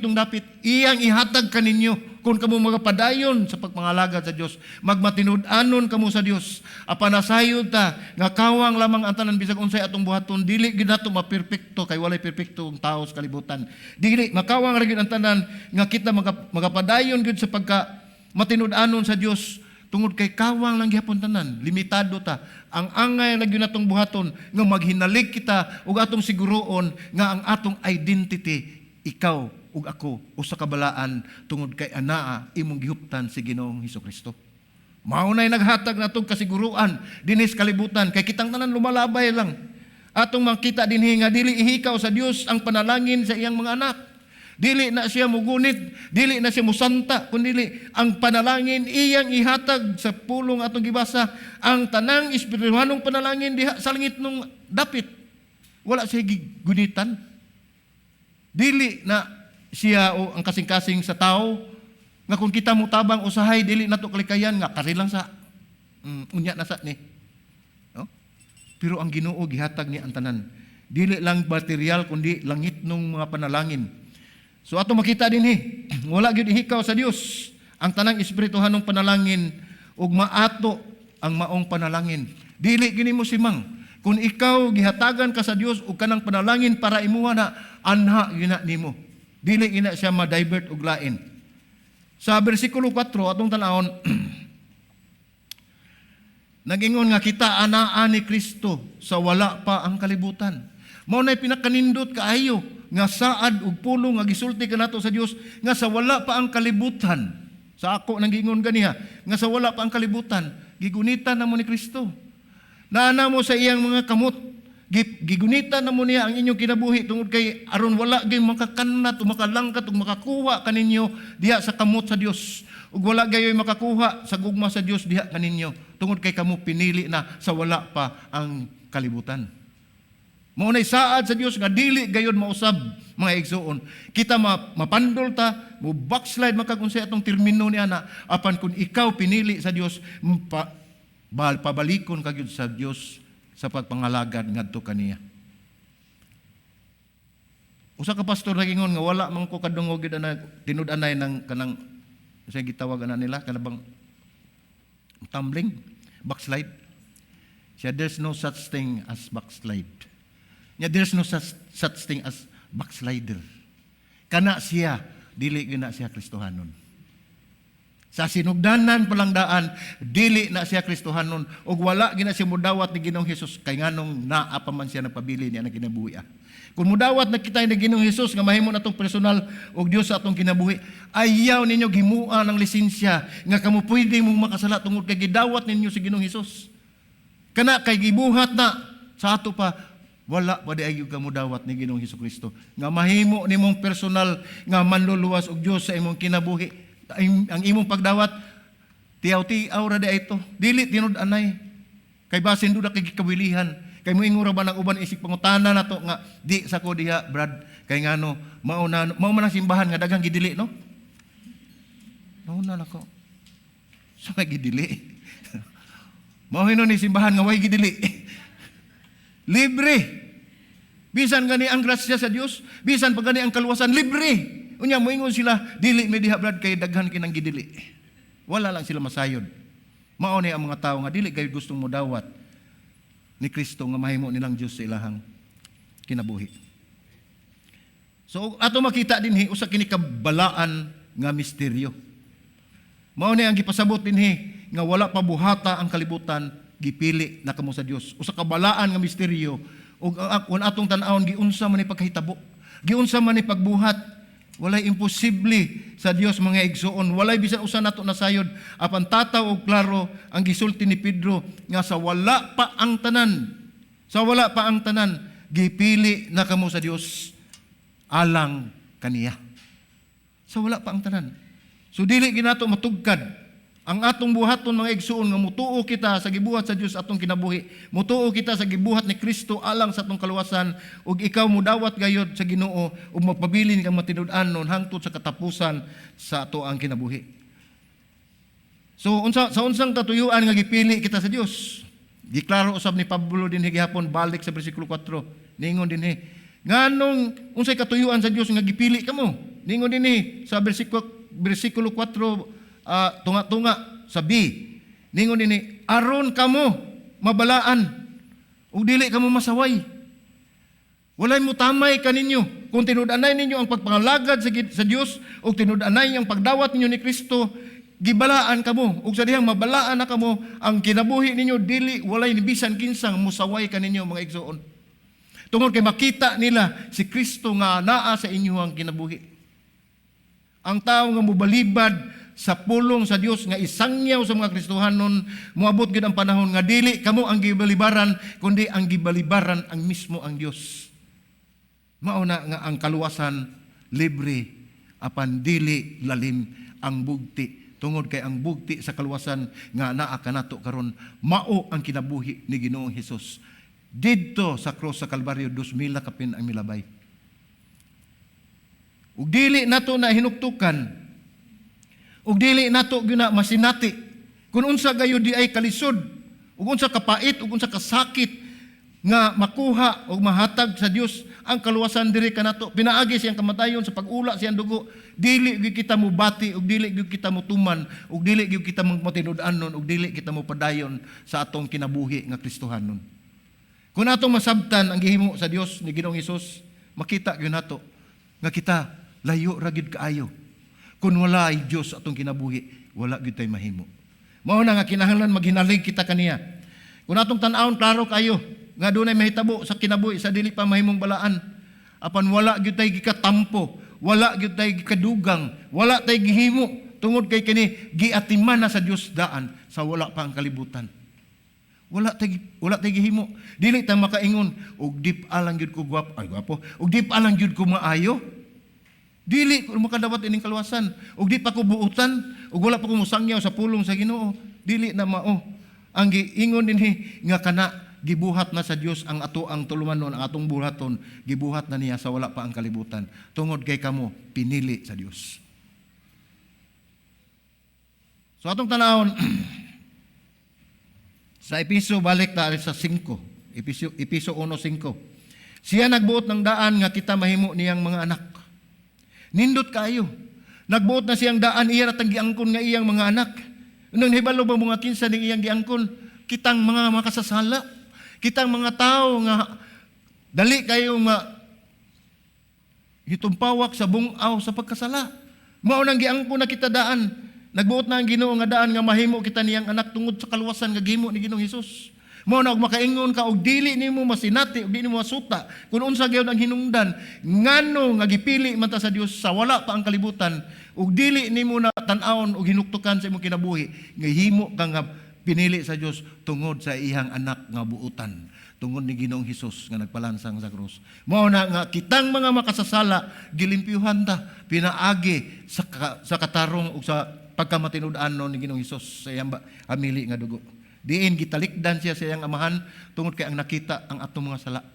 nung dapit, iyang ihatag kaninyo. Kung kamo magapadayon sa pagpangalagad sa Dios, magmatinud-anon kamo sa Dios. Apanasayod ta nga kawang lamang ang tanan bisag unsay atong buhaton, dili gid nato maperpekto kay walay perpekto ang tao sa kalibutan. Dili makawang ra gid ang tanan nga kita magapadayon gid sa pagka matinud-anon sa Dios tungod kay kawang lang gihapon tanan, limitado ta. Ang angay lang yun atong buhaton nga maghinalig kita ug atong siguroon nga ang atong identity ikaw ug ako usa ka balaan tungod kay anaa imong gihuptan si Ginoong Hesukristo. Mao nay naghatag natong kasiguruan dinis kalibutan kay kitang tanan lumalabay lang. Atong makita dinhi nga dili ihikaw sa Dios ang panalangin sa iyang mga anak. Dili na siya mugunit, dili na siya musanta, kundi ang panalangin iyang ihatag sa pulong atong gibasa, ang tanang espirituhanong panalangin diha sa langit nung dapit. Wala siya gigunitan. Dili na siya o ang kasing-kasing sa tao nga kung kita mo tabang usahay dili nato kalikayan nga kari lang sa unya na sa ni. No? Pero ang Ginoo gihatag ni ang tanan. Dili lang material kundi langit nung mga panalangin. So ato makita dinhi, wala gyud ihikaw sa Dios ang tanang espirituhanong panalangin ug maato ang maong panalangin. Dili gini mo simang kung ikaw gihatagan ka sa Dios ug kanang panalangin para imuha na anha gina nimo. Dili gina siya ma-divert og lain. Sa bersikulo 4 atong tan-awon nagingon nga kita anaa ni Kristo sa wala pa ang kalibutan. Mao nay pinakanindot kaayo nga saad ug pulong nga gisulti kanato sa Dios nga sa wala pa ang kalibutan. Sa ako nang giingon ganiha nga sa wala pa ang kalibutan, gigunitan namo ni Kristo. Naana mo sa iyang mga kamot, gigunitan namo niya ang inyong kinabuhi tungod kay aron wala gay makakanat o makalangkat o makakuha kaninyo diha sa kamot sa Dios. Ug wala gayoy makakuha sa gugma sa Dios diha kaninyo tungod kay kamo pinili na sa wala pa ang kalibutan. Mao nay saad sa Dios nga dili gayud mausab mga igsoon. Kita mapandol ta, mo backslide makakunsay atong termino ni ana apan kun ikaw pinili sa Dios pabalikon ka gyud sa Dios sa pagpangalagad ngadto kaniya. Usa ka pastor nagingon nga wala man ko kadungog gyud ana tinud-anay ng kanang sa gitawag ana nila kanabang tumbling, backslide. Siya, there's no such thing as backslide. Nya there's no such thing as backslider. Kana siya, dili gina siya Kristohanon. Sa sinugdanan palang daan, dili na siya Kristohanon ug wala gina siya mudawat ni Ginoong Hesus kay nganong naa pa man siya nagpabili niya na kinabuhi. Kung mudawat na kita ni Ginoong Hesus nga mahimo natong personal og Dios sa atong kinabuhi, ayaw ninyo gimua ng lisensya nga kamo pwede mong makasala tungod kay gidawat ninyo si Ginoong Hesus. Kana kay gibuhat na sa ato pa wala pa di ayo ka mudawat ni Ginoong Hesukristo nga mahimo nimong personal nga manluluwas og Dios sa imong kinabuhi. Ang imong pagdawat tiyaw-tiyaw ra di ito, dili tinud-anay kay basin duda kay kawilihan kay moingon ra ba ng uban isig pangutana nato nga di sa ko diha brad kay ngano mao man ang simbahan nga daghang gidili no. Nauna nako. Sa gidili. Mao hinon ni simbahan nga way gidili. Libre. Bisan gani ang grasya sa Dios, bisan pa gani ang kaluwasan, libre. Unya moingon sila, dili may diha brad kay daghan kinang gidili. Wala lang sila masayod. Mao ni ang mga tawo nga dili kay gustong modawat ni Kristo nga mahimo nilang Dios sa ilahang kinabuhi. So ato makita dinhi usa kini kabalaan nga misteryo. Mao ni ang gipasabot dinhi nga wala pa buhata ang kalibutan, gipili na kamo sa Dios. Usa ka balaan nga misteryo ug kun atong tan-awon giunsa man ni pagkahitabo, giunsa man ni pagbuhat, walay imposible sa Dios mga igsoon. Walay bisan usa nato nasayod apan tataw og klaro ang gisulti ni Pedro nga sa wala pa ang tanan, gipili na kamo sa Dios alang kaniya. Sa wala pa ang tanan. So dili ginato matugkad ang atong buhaton mga igsoon nga mutuo kita sa gibuhat sa Dios atong kinabuhi, mutuo kita sa gibuhat ni Kristo alang sa atong kaluwasan ug ikaw mudawat gayud sa Ginoo ug magpabilin kang matinud-anon hangtod sa katapusan sa ato ang kinabuhi. So sa unsang katuyuan nga gipili kita sa Dios, giklaro usab ni Pablo dinhi gihapon balik sa bersikulo 4. Ningon dinhi, nganong unsay katuyuan sa Dios nga gipili kamo? Ningon dinhi sa bersikulo 4 tunga-tunga sa B. Ningon ini, aron kamo mabalaan ug dili kamo masaway. Walay mo tamay kaninyo kung tinud-anay ninyo ang pagpangalagad sa Dios ug tinud-anay ang pagdawat ninyo ni Kristo, gibalaan kamo ug sa dihang mabalaan na kamo ang kinabuhi ninyo dili walay ni bisan kinsang musaway kaninyo mga igsoon. Tungod kay makita nila si Kristo nga naa sa inyo ang kinabuhi. Ang tao nga mobalibad sa pulong sa Dios nga isangyaw sa mga Kristohanon, moabot gid ang panahon nga dili kamo ang gibalibaran kundi ang gibalibaran ang mismo ang Dios. Mao na nga ang kaluwasan libre apan dili lalim ang bugti, tungod kay ang bugti sa kaluwasan nga naa kanato karon mao ang kinabuhi ni Ginoong Hesus didto sa krus sa Kalbaryo 2,000 kapin ang milabay. Ug dili nato na hinuktukan, ug dili nato gyud na masinati kun unsa gayud di ay kalisod, ug unsa kapait, ug unsa kasakit nga makuha ug mahatag sa Dios ang kaluwasan diri kanato. Pinaagi siyang kamatayon sa pag-ula siyang dugo. Dili gyud kita mo bati, ug dili gyud kita mo tuman, ug dili gyud kita mo matinud-anon, ug dili kita mo padayon sa atong kinabuhi nga Kristohanon. Kung atong masabtan ang gihimo sa Dios ni Ginoong Hesus, makita gyud nato nga kita layo ra gyud kaayo. Kung wala ay Diyos atong kinabuhi, wala gyud tay mahimo. Mao na nga kinahanglan maghinalig kita kaniya. Kung atong tan-awon klaro kayo nga dunay mahitabo sa kinabuhi sa dili pa mahimong balaan, apan wala gyud tay gikatampo, wala gyud tay gikadugang, wala tay gihimo tungod kay kini giatiman na sa Dios daan sa wala pa ang kalibutan. Wala tay gihimo. Dili ta makaingon og dip alang gyud ko gwapo, og dip alang gyud ko maayo. Dili ko makadawat ining kaluwasan, ug di pa ko buutan, ug wala pa ko musangyaw sa pulong sa Ginoo. Dili na mao. Ang giingon dinhi nga kana gibuhat na sa Dios ang ato ang tulumanon, ang atong buhaton, gibuhat na niya sa wala pa ang kalibutan. Tungod kay kamo pinili sa Dios. So atong tanawon sa Episo balik ta sa 5. Episo 1:5. Siya nagbuot ng daan nga kita mahimo niyang mga anak. Nindot kayo. Nagbuot na siyang daan, iya natang giangkon nga iyang mga anak. Nung hibalo ba mga kinsa ning iyang giangkon? Kitang mga makasasala. Kitang mga tao nga dali kayo hitumpawak sa bungaw sa pagkasala. Mao nang giangkon na kita daan. Nagbuot na ang Ginoo nga daan nga mahimo kita niyang anak tungod sa kaluwasan nga gihimo ni Ginoong Hesus. Mao na og makaingon ka og dili nimo masinati og dili nimo masuta kun unsa gyud ang hinungdan ngano nga gipili man ta sa Dios sa wala pa ang kalibutan ug dili nimo na tan-awon og hinuktukan sa imong kinabuhi nga himo ka nga pinili sa Dios tungod sa iyang anak nga buutan tungod ni Ginoong Hesus nga nagpalansang sa krus. Mao na nga kitang mga makasasala gilimpyuhan ta pinaagi sa katarong ug sa pagkamatinud-anon ni Ginoong Hesus sa iyang amili nga dugo. Diin gitalikdan siya sa iyang amahan tungod kay ang nakita ang atong mga sala.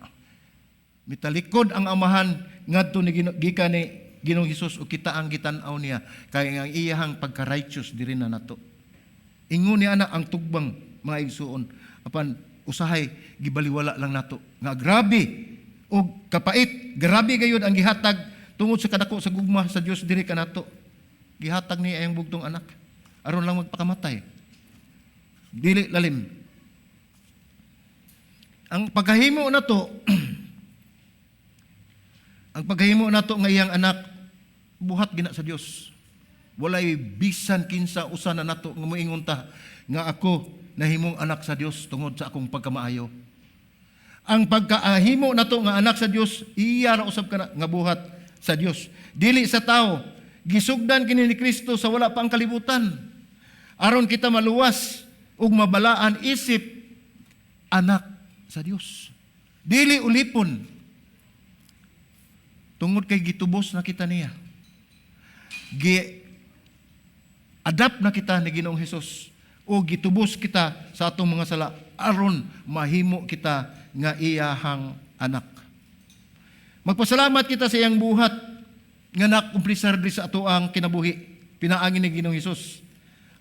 Mitalikod ang amahan ngadto ni gikan ni Ginoong Hesus ug kita ang gitan-aw niya kay ang iyang pagka-righteous diri na nato. Ingon niya na ang tugbang mga igsuon apan usahay gibaliwala lang nato nga grabe ug kapait, grabe gayud ang gihatag tungod sa kadako sa gugma sa Dios diri kanato. Gihatag niya ang bugtong anak aron lang magpakamatay. Dili lalim. Ang paghahimo na to ang paghahimo na to nga iyang anak buhat gina sa Dios. Walay bisan kinsa usa na nato nga moingon ta nga ako nahimong anak sa Dios tungod sa akong pagkamaayo. Ang pagkaahimo na to nga anak sa Dios iya ra usab kana nga buhat sa Dios. Dili sa tao. Gisugdan kini ni Kristo sa wala pa ang kalibutan. Aron kita maluwas ug mabalaan isip anak sa Dios. Dili ulipon. Tungod kay gitubos na kita niya. Adapt na kita ni Ginoong Hesus o gitubos kita sa atong mga sala aron mahimo kita nga iyahang anak. Magpasalamat kita sa iyang buhat nga nakumplisar di sa ato ang kinabuhi. Pinaangin ni Ginoong Hesus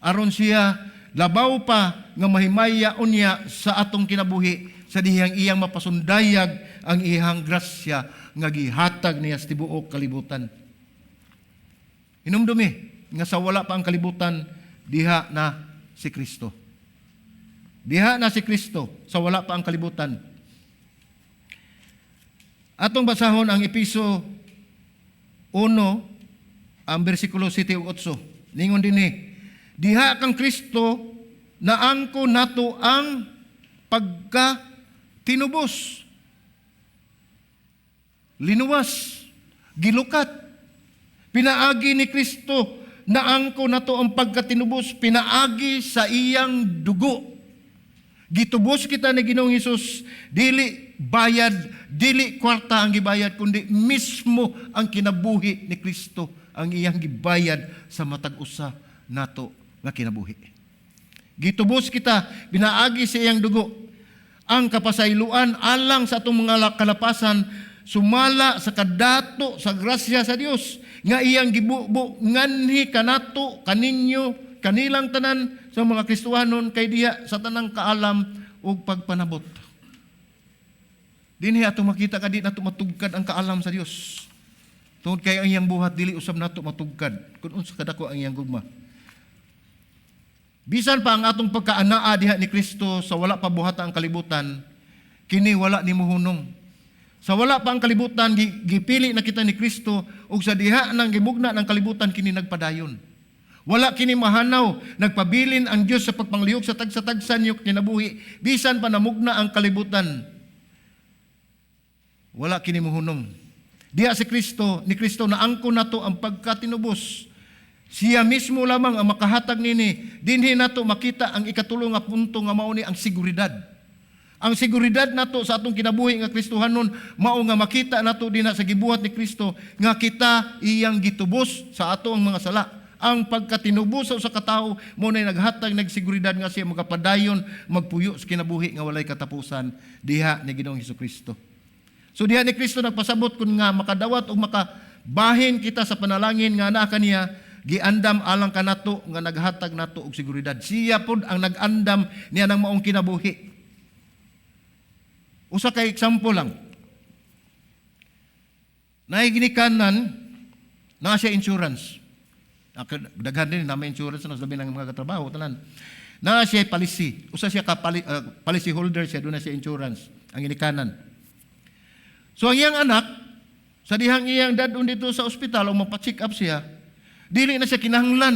aron siya labaw pa nga mahimaya unya sa atong kinabuhi sa dihang iyang mapasundayag ang iyang grasya nga gihatag niya sa tibuok kalibutan. Hinumdumi nga sa wala pa ang kalibutan diha na si Kristo. Diha na si Kristo sa wala pa ang kalibutan. Atong basahon ang Episo 1 ang bersikulo 7 ug 8. Ningon dinhi, diha kang Kristo naangko nato ang pagka-tinubos. Linuwas, gilukat. Pinaagi ni Kristo naangko nato ang pagkatinubos pinaagi sa iyang dugo. Gitubos kita ni Ginoong Hesus, dili bayad, dili kwarta ang gibayad, kundi mismo ang kinabuhi ni Kristo ang iyang gibayad sa matag usa nato nga kinabuhi. Gitubos kita, binaagi sa iyang dugo. Ang kapasayloan alang sa atong mga kalapasan, sumala sa kadato sa grasya sa Dios nga iyang gibubo nganhi kanato kaninyo kanilang tanan sa mga Kristohanon kay diha sa tanang kaalam ug pagpanabot. Dinhi ato makita kadi nato matugkad ang kaalam sa Dios. Tungod kay ang iyang buhat dili usab nato matugkad kun unsa kadako ang iyang gugma. Bisan pa ang atong pagkaanaa diha ni Kristo sa wala pa buhata ang kalibutan, kini wala ni muhunong. Sa wala pa ang kalibutan, gipili na kita ni Kristo ug sa diha nang gimugna ng kalibutan kini nagpadayon. Wala kini mahanaw, nagpabilin ang Dios sa pagpanglihok sa tagsa-tagsan niyo kinabuhi, bisan pa namugna ang kalibutan. Wala kini muhunong. Diha si Kristo, ni Kristo naangko nato ang pagkatinubos. Siya mismo lamang ang makahatag nini. Dinhi nato makita ang ikatulong nga punto nga mao ni ang seguridad. Ang seguridad nato sa atong kinabuhi nga Kristohanon mao nga makita nato dinha sa gibuhat ni Kristo nga kita iyang gitubos sa ato ang mga sala. Ang pagkatinubos sa katao mo na naghatag nagseguridad nga siya magapadayon magpuyo sa kinabuhi nga walay katapusan diha ni Ginoong Hesukristo. So diha ni Kristo nagpasabot kun nga makadawat o makabahin kita sa panalangin nga naa kaniya giandam alang kanato nga naghatag nato og seguridad. Siya pod ang nagandam niya ng maong kinabuhi. Usa kay example lang. Naiginikanan na siya insurance. Daghan din na may insurance na sabi ng mga katrabaho tanan. Na siya policy. Usa siya ka policy holder siya, doon na siya insurance ang ginikanan. So ang iyang anak sa dihang iyang dadon dito sa ospital o mapa-check up siya, dili na siya kinahanglan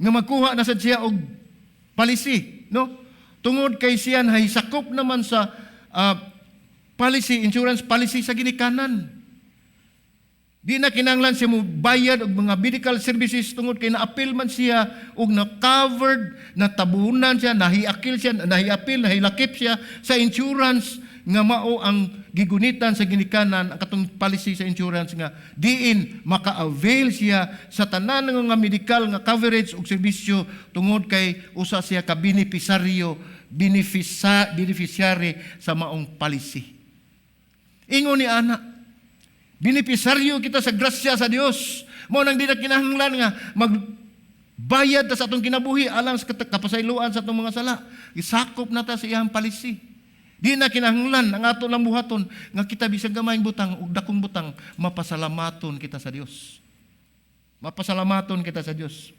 nga magkuha na sad siya og policy, no? Tungod kay siya hay sakop naman sa policy, insurance policy sa ginikanan. Di na kinahanglan siya mo bayad og mga medical services tungod kay na-appeal man siya og na-covered, natabunan siya, nahiakil siya, nahiapil, nahilakip siya sa insurance nga mao ang gigunitan sa ginikanan ang katong policy sa insurance nga diin maka-avail siya sa tanan nga medical nga coverage ug serbisyo tungod kay usa siya ka beneficiary sa maong policy. Ingon ni ana, benepisaryo kita sa grasya sa Dios. Mao nang di na kinahanglan nga magbayad ta sa atong kinabuhi alang sa kapasayloan sa atong mga sala. Isakop na ta sa iyang policy. Di na kinahanglan ang ato lang buhaton nga kita bisag gamayng butang ug dakong butang mapasalamaton kita sa Dios. Mapasalamaton kita sa Dios.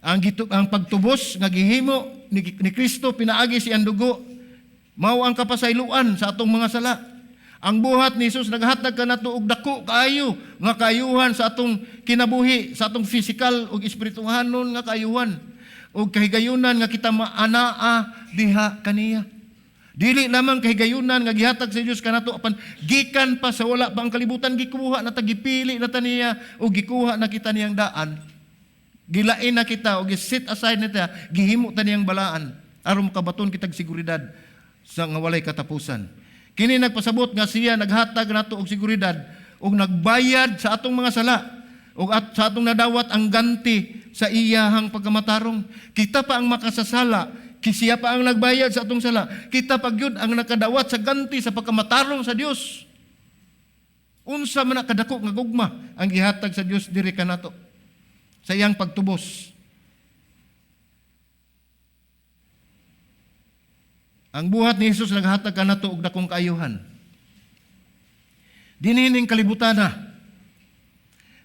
Ang pagtubos nga gihimo ni Kristo pinaagi siyang dugo mao ang kapasayloan sa atong mga sala. Ang buhat ni Jesus naghatag kanato og dako kaayo nga kaayuhan sa atong kinabuhi, sa atong physical ug espirituhanon nga kaayuhan ug kahigayunan nga kita maanaa diha kaniya. Dili lamang kahigayunan nga gihatag sa Dios kanato apan gikan pa sa wala pa ang kalibutan gikuha na ta gipili na ta niya ug gikuha na kita niyang daan. Gilain na kita ug set aside nita gihimo ta niyang balaan aron makabaton kitag seguridad sa nga walay katapusan. Kini nagpasabot nga siya naghatag nato og seguridad ug nagbayad sa atong mga sala ug sa atong nadawat ang ganti sa iyahang pagkamatarong. Kita pa ang makasasala, siya pa ang nagbayad sa atong sala. Kita pa gyud ang nakadawat sa ganti sa pagkamatarong sa Dios. Unsa man kadako nga gugma ang gihatag sa Dios diri kanato sa iyang pagtubos. Ang buhat ni Jesus naghatag kanato og dakong kaayuhan. Dinining kalibutan na.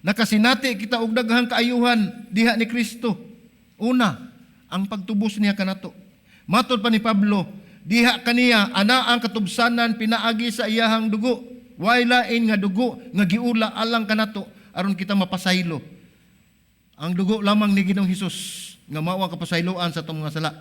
Nakasinati kita og daghang kaayuhan diha ni Kristo. Una, ang pagtubos niya kanato. Matod pa ni Pablo, diha kaniya ana ang katubsanan pinaagi sa iyahang dugo. Way lain nga dugo nga giula alang kanato aron kita mapasaylo. Ang dugo lamang ni Ginoong Hesus nga mao ang kapasayloan sa atong mga sala.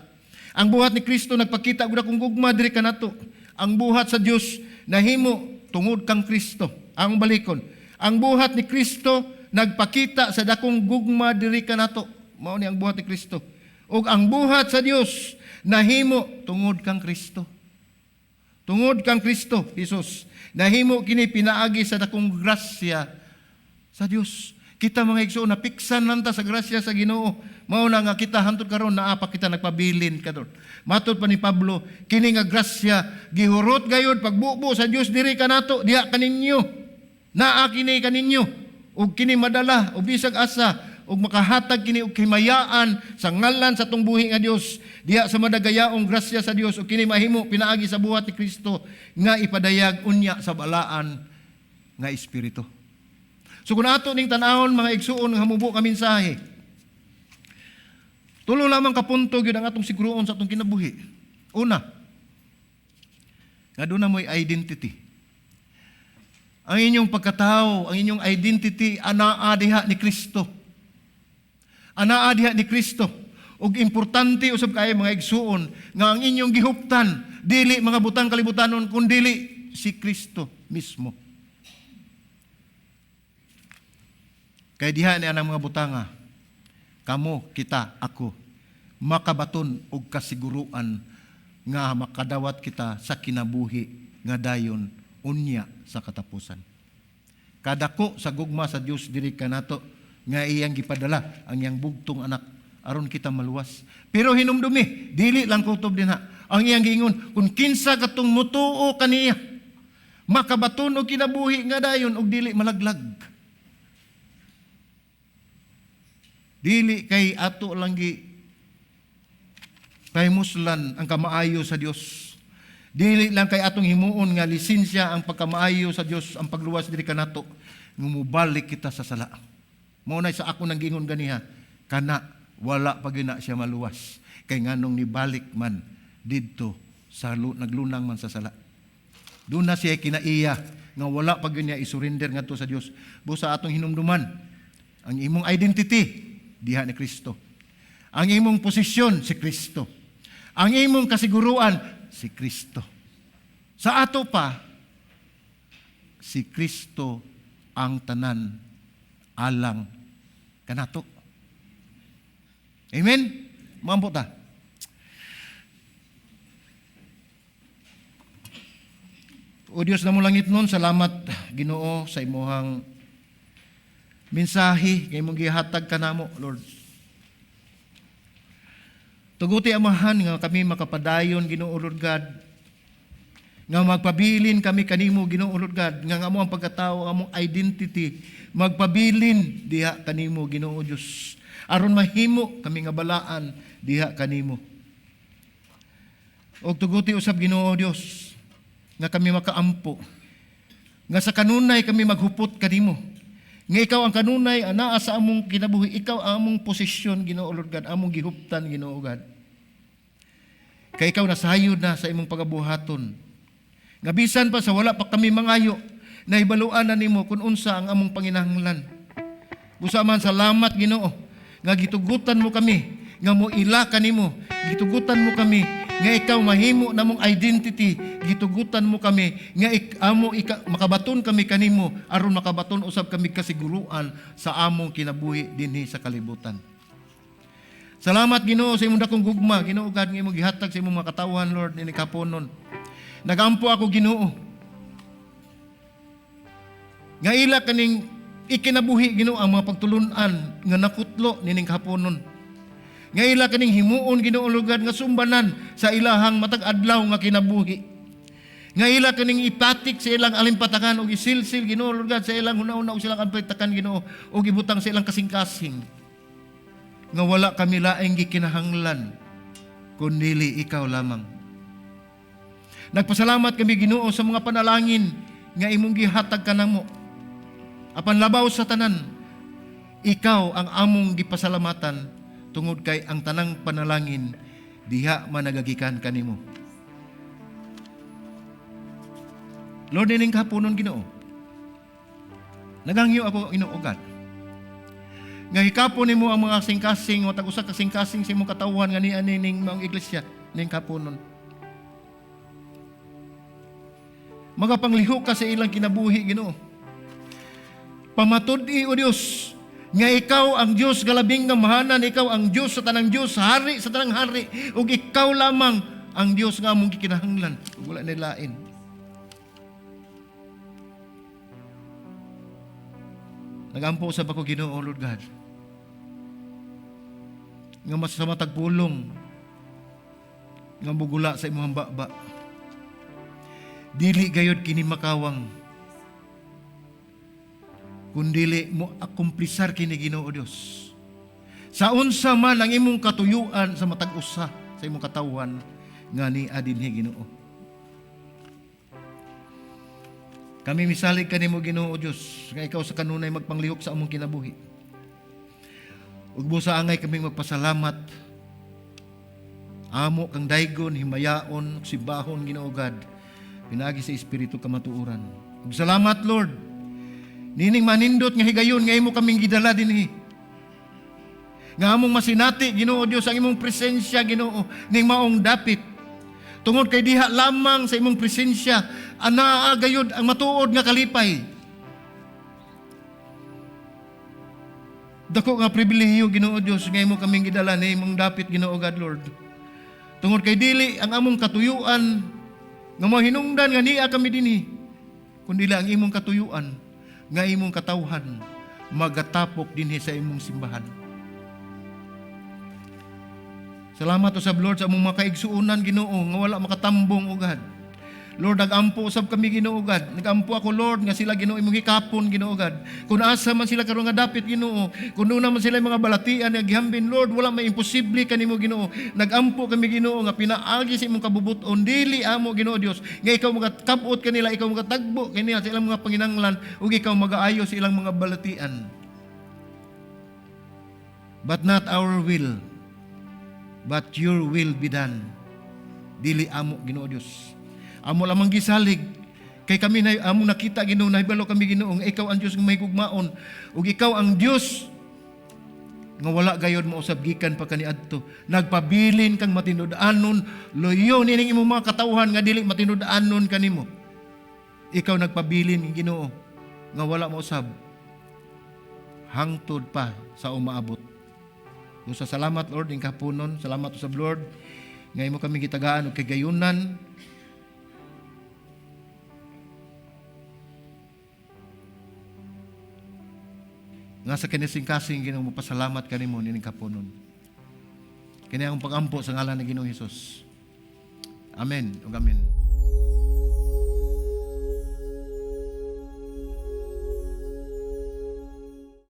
Ang buhat ni Kristo nagpakita og dakong gugma diri kanato. Ang buhat sa Dios nahimo tungod kang Kristo. Ang balikon, ang buhat ni Kristo nagpakita sa dakong gugma diri kanato. Mao ni ang buhat ni Kristo. Ug ang buhat sa Dios nahimo tungod kang Kristo. Tungod kang Kristo, Jesus, nahimo kini pinaagi sa dakong grasya sa Dios. Kita mga igsoon, napiksan lang ta sa grasya sa Ginoo. Mao na nga kita hantod karon naa pa kita nagpabilin kadto. Matod pa ni Pablo, kini nga grasya gihurot gayud pagbubo sa Dios diri kanato diha kaninyo. Naa kini kaninyo ug kini madala ug bisag asa ug makahatag kini og himayaan sa ngalan sa tong buhi nga Dios diha sa madagayaong grasya sa Dios ug kini mahimo pinaagi sa buhat ni Kristo nga ipadayag unya sa balaan nga espiritu. So kung ato ning tanahon mga igsuon nga hamubo ka mensahe, tulo lamang ka punto gyud ang atong siguruon sa atong kinabuhi. Una, nga doon na mo'y identity. Ang inyong pagkatao, ang inyong identity, anaa diha ni Kristo. Anaa diha ni Kristo. Ug importante usab kayo mga igsuon nga ang inyong gihuptan dili mga butang kalibutanon kundi si Kristo mismo. Kaya diha ni anang mga butanga, kamo, kita, ako, makabaton og kasiguruan nga makadawat kita sa kinabuhi nga dayon unya sa katapusan. Kadako sa gugma sa Dios diri kanato nga iyang gipadala ang iyang bugtong anak aron kita maluwas. Pero hinumdumi, dili lang kutob dinha. Ang iyang giingon, kung kinsa katong mutuo kaniya, makabaton og kinabuhi nga dayon og dili malaglag. Dili kay ato lang gi pahimuslan ang kamaayo sa Dios. Dili lang kay atong himuon nga lisensya ang pagkamaayo sa Dios ang pagluwas diri kanato ngumubalik kita sa sala. Mao na sa ako nang gingon ganiha kana wala pa gyud na siya maluwas kay nganong nibalik man didto sa naglunang man sa sala. Doon na siya kinaiya nga wala pa gyud niya isurrender ngadto sa Dios. Busa atong hinumduman ang imong identity diha ni Kristo. Ang imong posisyon si Kristo. Ang imong kasiguruan si Kristo. Sa ato pa si Kristo ang tanan alang kanato. Amen. Maampo ta. O Dios na mo langit nun, salamat Ginoo sa imuhang mensahe kay mong gihatag kanamo, Lord. Tuguti amahan nga kami makapadayon, Ginoo Lord God. Nga magpabilin kami kanimo, Ginoo Lord God. Nga amo ang pagkatao, among identity, magpabilin diha kanimo, Ginoo Dios. Aron mahimo kami nga balaan diha kanimo. Og tuguti usab, Ginoo Dios, nga kami makaampo. Nga sa kanunay kami maghupot kanimo. Nga ikaw ang kanunay, anaa sa among kinabuhi, ikaw ang among posisyon, Ginoo Lord God, among gihuptan, Ginoo God. Kay ikaw nasayod na sa imong pagabuhaton. Nga bisan pa sa wala pa kami mangayo, na ibaluan na nimo kung unsa ang among panginahanglan. Busa man salamat, Ginoo, nga gitugutan mo kami, nga mo ila kanimo, gitugutan mo kami, nga ikaw mahimo namong identity, gitugutan mo kami nga makabaton kami kanimo aron makabaton usab kami kasiguruan sa among kinabuhi dinhi sa kalibutan. Salamat Ginoo sa imong dakong gugma, Ginoo God nga imong gihatag sa imong mga katawhan, Lord, ni kaponon. Nagampo ako, Ginoo, nga ila kaning ikinabuhi, Ginoo, ang mga pagtulunan nga nakutlo nining kaponon. Nga ila kaning himuon, Ginoo Lord God, nga sumbanan sa ilahang matag adlaw nga kinabuhi. Nga ila kaning ipatik sa ilang alimpatakan o isilsil, Ginoo Lord God, sa ilang una-una o silang alimpatakan, Ginoo, o gibutang sa ilang kasing-kasing. Nga wala kami laing gikinahanglan, kundi ikaw lamang. Nagpasalamat kami, Ginoo, sa mga panalangin nga imong gihatag kanamo. Apan labaw sa tanan, ikaw ang among gipasalamatan tungod kay ang tanang panalangin diha managagikan kanimo. Lord, nining kahaponon, Ginoo, nagangyo ako, Ginoo God, nga hikapon nimo ang mga kasing-kasing o tag-usa kasing-kasing sa imong katawhan nga niani ning mga iglesia ning kahaponon. Magapangliho ka sa ilang kinabuhi, Ginoo. Pamatud-i o Dios nga ikaw ang Dios galabing nga mahanan, ikaw ang Dios sa tanang Dios, hari sa tanang hari, ug ikaw lamang ang Dios nga among gikinahanglan, ug wala na lain. Nagampo sa bako Ginoo, Lord God, nga mas sa matag pulong nga bugula sa imong baba. Dili gayud kini makawang, kundili mo akumplisar kini Ginoo Dios. Sa unsa man ang imong katuyuan sa matag usa sa imong katawan nga ni adinhi Ginoo. Kami misalig kanimo Ginoo Dios nga ikaw sa kanunay magpanglihok sa among kinabuhi. Ug busa angay kaming magpasalamat. Amo kang daygon, himayaon, sibahon Ginoo God, pinagi sa espiritu kamatuoran. Ug salamat Lord. Nining manindot nga higayon nga imo kaming gidala dinhi. Nga among masinati Ginoo Dios ang imong presensya Ginoo ning maong dapit. Tungod kay diha lamang sa imong presensya anaa gayud ang matuod nga kalipay. Dako nga pribilehiyo Ginoo Dios nga imo kaming gidala ni imong dapit Ginoo God Lord. Tungod kay dili ang among katuyuan nga mahinungdan nga niya kami dinhi, kundi ang imong katuyuan nga imong katawhan magatapok dinhi sa imong simbahan. Salamat usab Lord sa among mga kaigsuonan Ginoo nga wala makatambong ugad. Lord, nagampo usab kami Ginoo God. Nagampo ako Lord nga sila Ginoo imong hikapon Ginoo God. Kung asa man sila karon nga dapit Ginoo, kung una man sila mga balatian nga gihambin Lord, wala may imposible kanimo Ginoo. Nagampo kami Ginoo nga pinaagi sa imong kabubuton dili amo Ginoo Dios nga ikaw magatabot kanila, ikaw magatagbo kanila sa ilang mga panginahanglan ug ikaw magaayo sa ilang mga balatian. But not our will, but your will be done. Dili amo Ginoo Dios. Amo lamang gisalig kay kami na amo nakita Ginoo, nahibalo kami Ginoo nga ikaw ang Dios nga mahigugmaon ug ikaw ang Dios nga wala gayod mo usab gikan pa kaniadto. Nagpabilin kang matinud-anon, loyo nining imong mga katawhan nga dili matinud-anon kanimo. Ikaw nagpabilin Ginoo nga wala mo usab hangtod pa sa umaabot. Sa salamat Lord ing kapunon, salamat usab Lord nga imo kami gitagaan ug kagayunan. Nga sa kinising-kasing Ginoo pasalamat kanimo nining kapunon. Kini ang pagampo sa ngalan ni Ginoong Hesus. Amen ug amen.